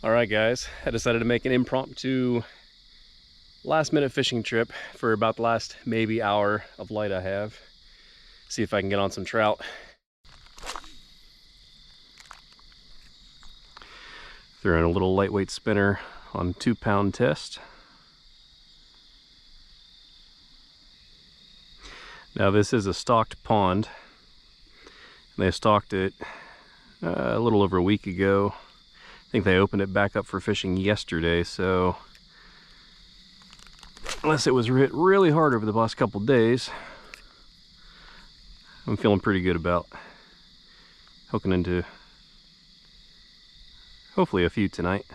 All right, guys, I decided to make an impromptu last minute fishing trip for about the last maybe hour of light I have. See if I can get on some trout. Throw in a little lightweight spinner on 2-pound test. Now this is a stocked pond. They stocked it a little over a week ago. I think they opened it back up for fishing yesterday, so unless it was hit really hard over the last couple days, I'm feeling pretty good about hooking into hopefully a few tonight.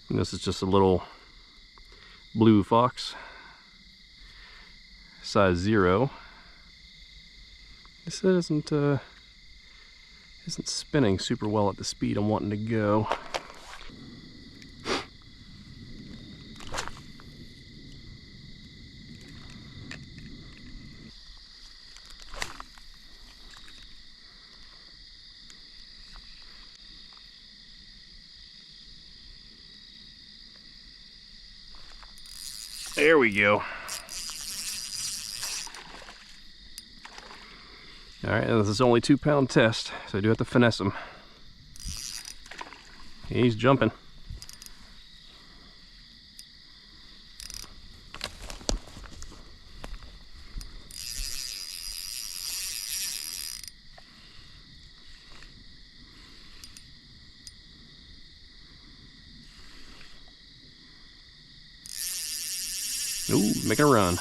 And this is just a little blue fox, size 0. This isn't spinning super well at the speed I'm wanting to go. There we go. All right, this is only 2-pound test, so I do have to finesse him. He's jumping. Ooh, making a run.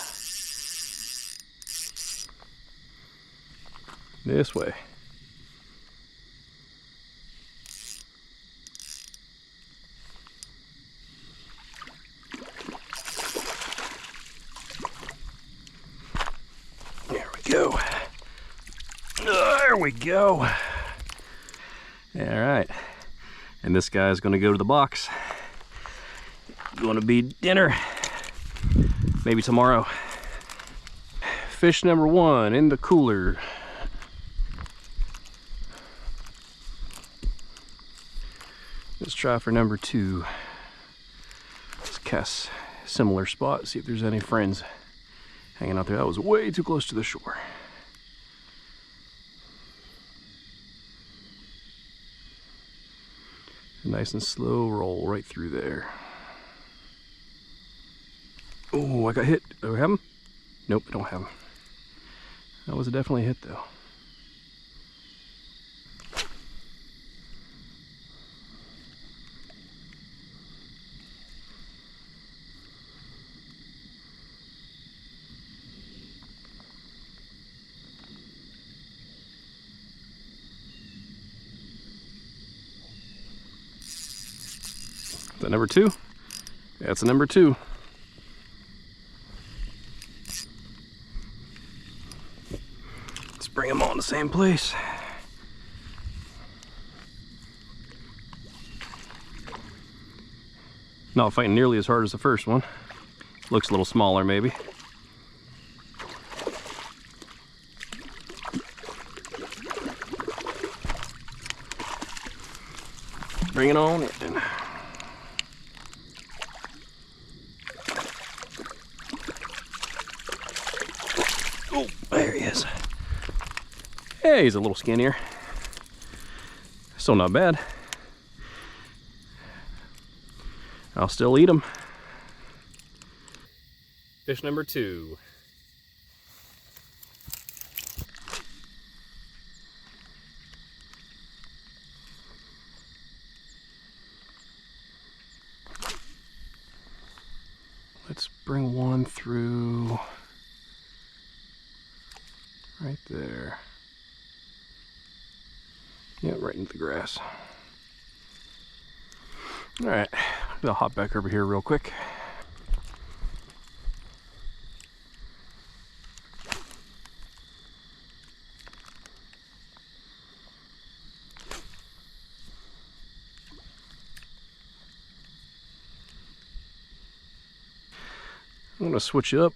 This way. There we go. There we go. All right. And this guy's going to go to the box. Going to be dinner. Maybe tomorrow. Fish number 1 in the cooler. Let's try for number 2. Let's cast a similar spot, see if there's any friends hanging out there. That was way too close to the shore. A nice and slow roll right through there. Oh, I got hit. Do I have him? Nope, I don't have him. That was definitely a hit though. Is that number 2? Yeah, it's a number 2. Let's bring them all in the same place. Not fighting nearly as hard as the first one. Looks a little smaller maybe. Bring it on in. Oh, there he is. Hey, he's a little skinnier. Still not bad. I'll still eat him. Fish number 2. Let's bring one through right there. Yeah, right into the grass. All right, I'll hop back over here real quick. I'm gonna switch it up.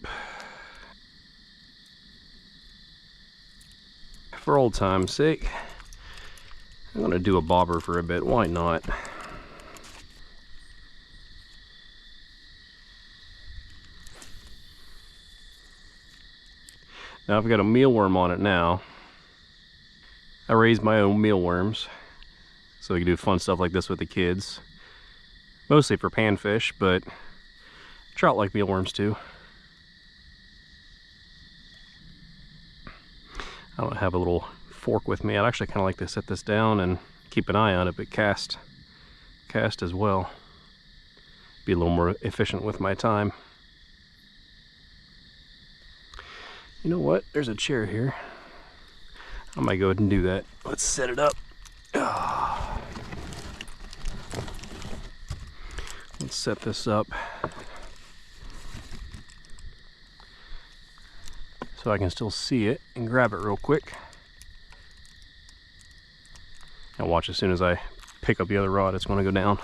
for old time's sake, I'm gonna do a bobber for a bit. Why not? Now I've got a mealworm on it now. I raise my own mealworms, so we can do fun stuff like this with the kids. Mostly for panfish, but trout like mealworms too. I don't have a little fork with me. I'd actually kind of like to set this down and keep an eye on it, but cast as well. Be a little more efficient with my time. You know what? There's a chair here. I might go ahead and do that. Let's set it up. Let's set this up so I can still see it and grab it real quick. And watch, as soon as I pick up the other rod, it's going to go down.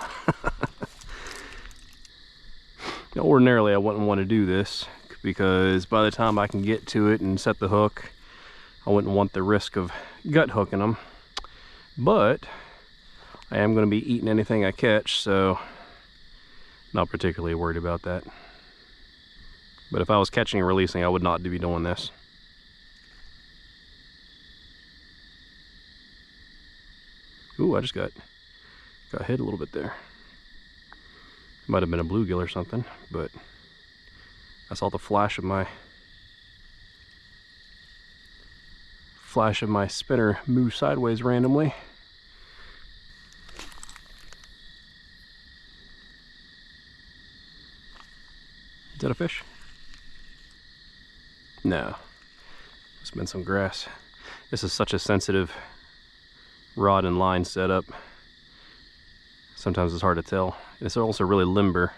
Now, ordinarily, I wouldn't want to do this because by the time I can get to it and set the hook, I wouldn't want the risk of gut hooking them. But I am going to be eating anything I catch, so not particularly worried about that. But if I was catching and releasing, I would not be doing this. Ooh, I just got hit a little bit there. Might have been a bluegill or something, but I saw the flash of my spinner move sideways randomly. Is that a fish? No. It's been some grass. This is such a sensitive rod and line setup. Sometimes it's hard to tell. It's also really limber.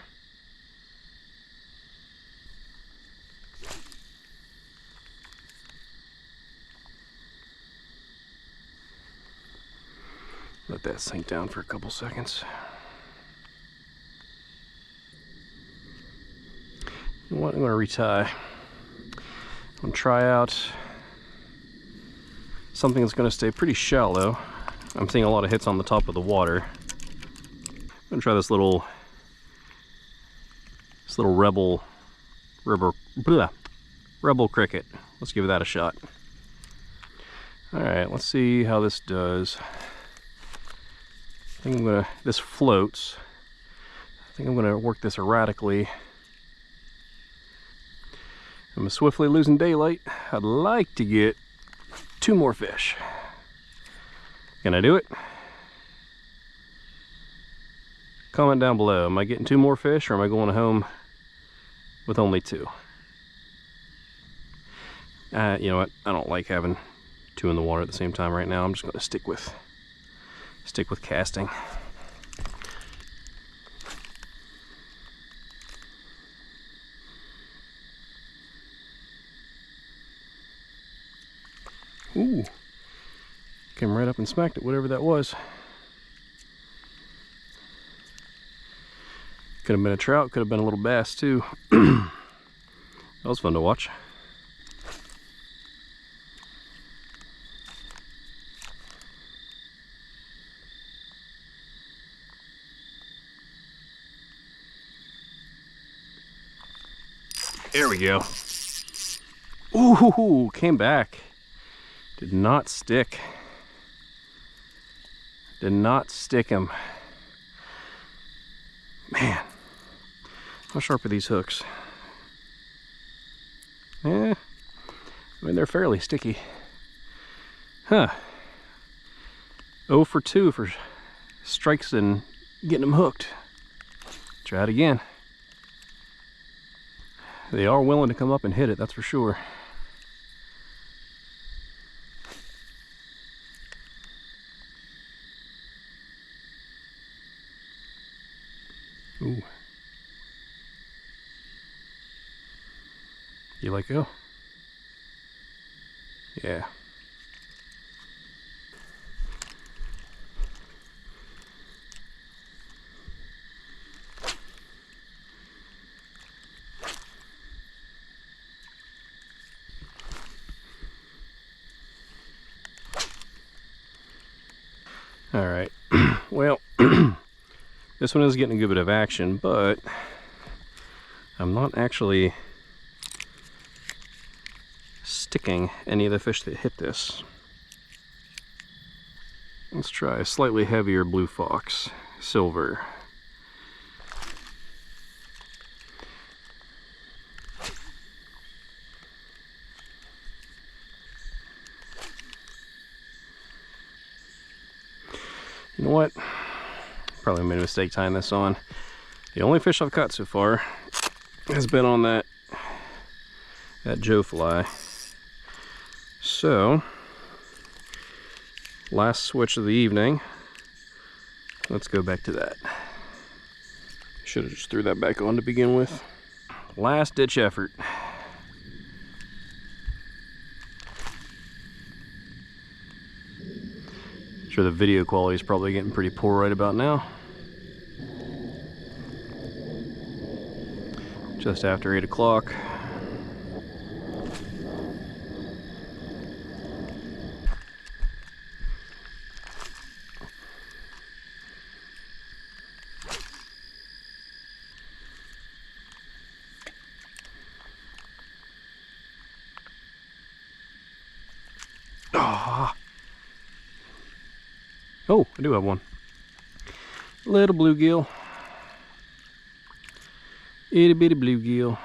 Let that sink down for a couple seconds. You know what? I'm going to retie. I'm going to try out something that's going to stay pretty shallow. I'm seeing a lot of hits on the top of the water. I'm going to try this little rebel cricket. Let's give that a shot. All right, let's see how this does. I think this floats. I think I'm gonna work this erratically. I'm swiftly losing daylight. I'd like to get 2 more fish. Can I do it? Comment down below. Am I getting 2 more fish, or am I going home with only 2? You know what? I don't like having 2 in the water at the same time right now. I'm just gonna stick with casting. Ooh, came right up and smacked it, whatever that was. Could have been a trout, could have been a little bass too. That was fun to watch. There we go. Ooh, came back. Did not stick. Did not stick him. Man, how sharp are these hooks? I mean, they're fairly sticky. Huh. 0 for 2 for strikes and getting them hooked. Try it again. They are willing to come up and hit it, that's for sure. Ooh. You let go? Yeah. All right, well, this one is getting a good bit of action, but I'm not actually sticking any of the fish that hit this. Let's try a slightly heavier blue fox, silver. You know what? Probably made a mistake tying this on. The only fish I've caught so far has been on that Joe fly. So, last switch of the evening. Let's go back to that. Should have just threw that back on to begin with. Last ditch effort. Sure, the video quality is probably getting pretty poor right about now. Just after 8 o'clock. Oh, I do have one. Little bluegill. Itty bitty bluegill.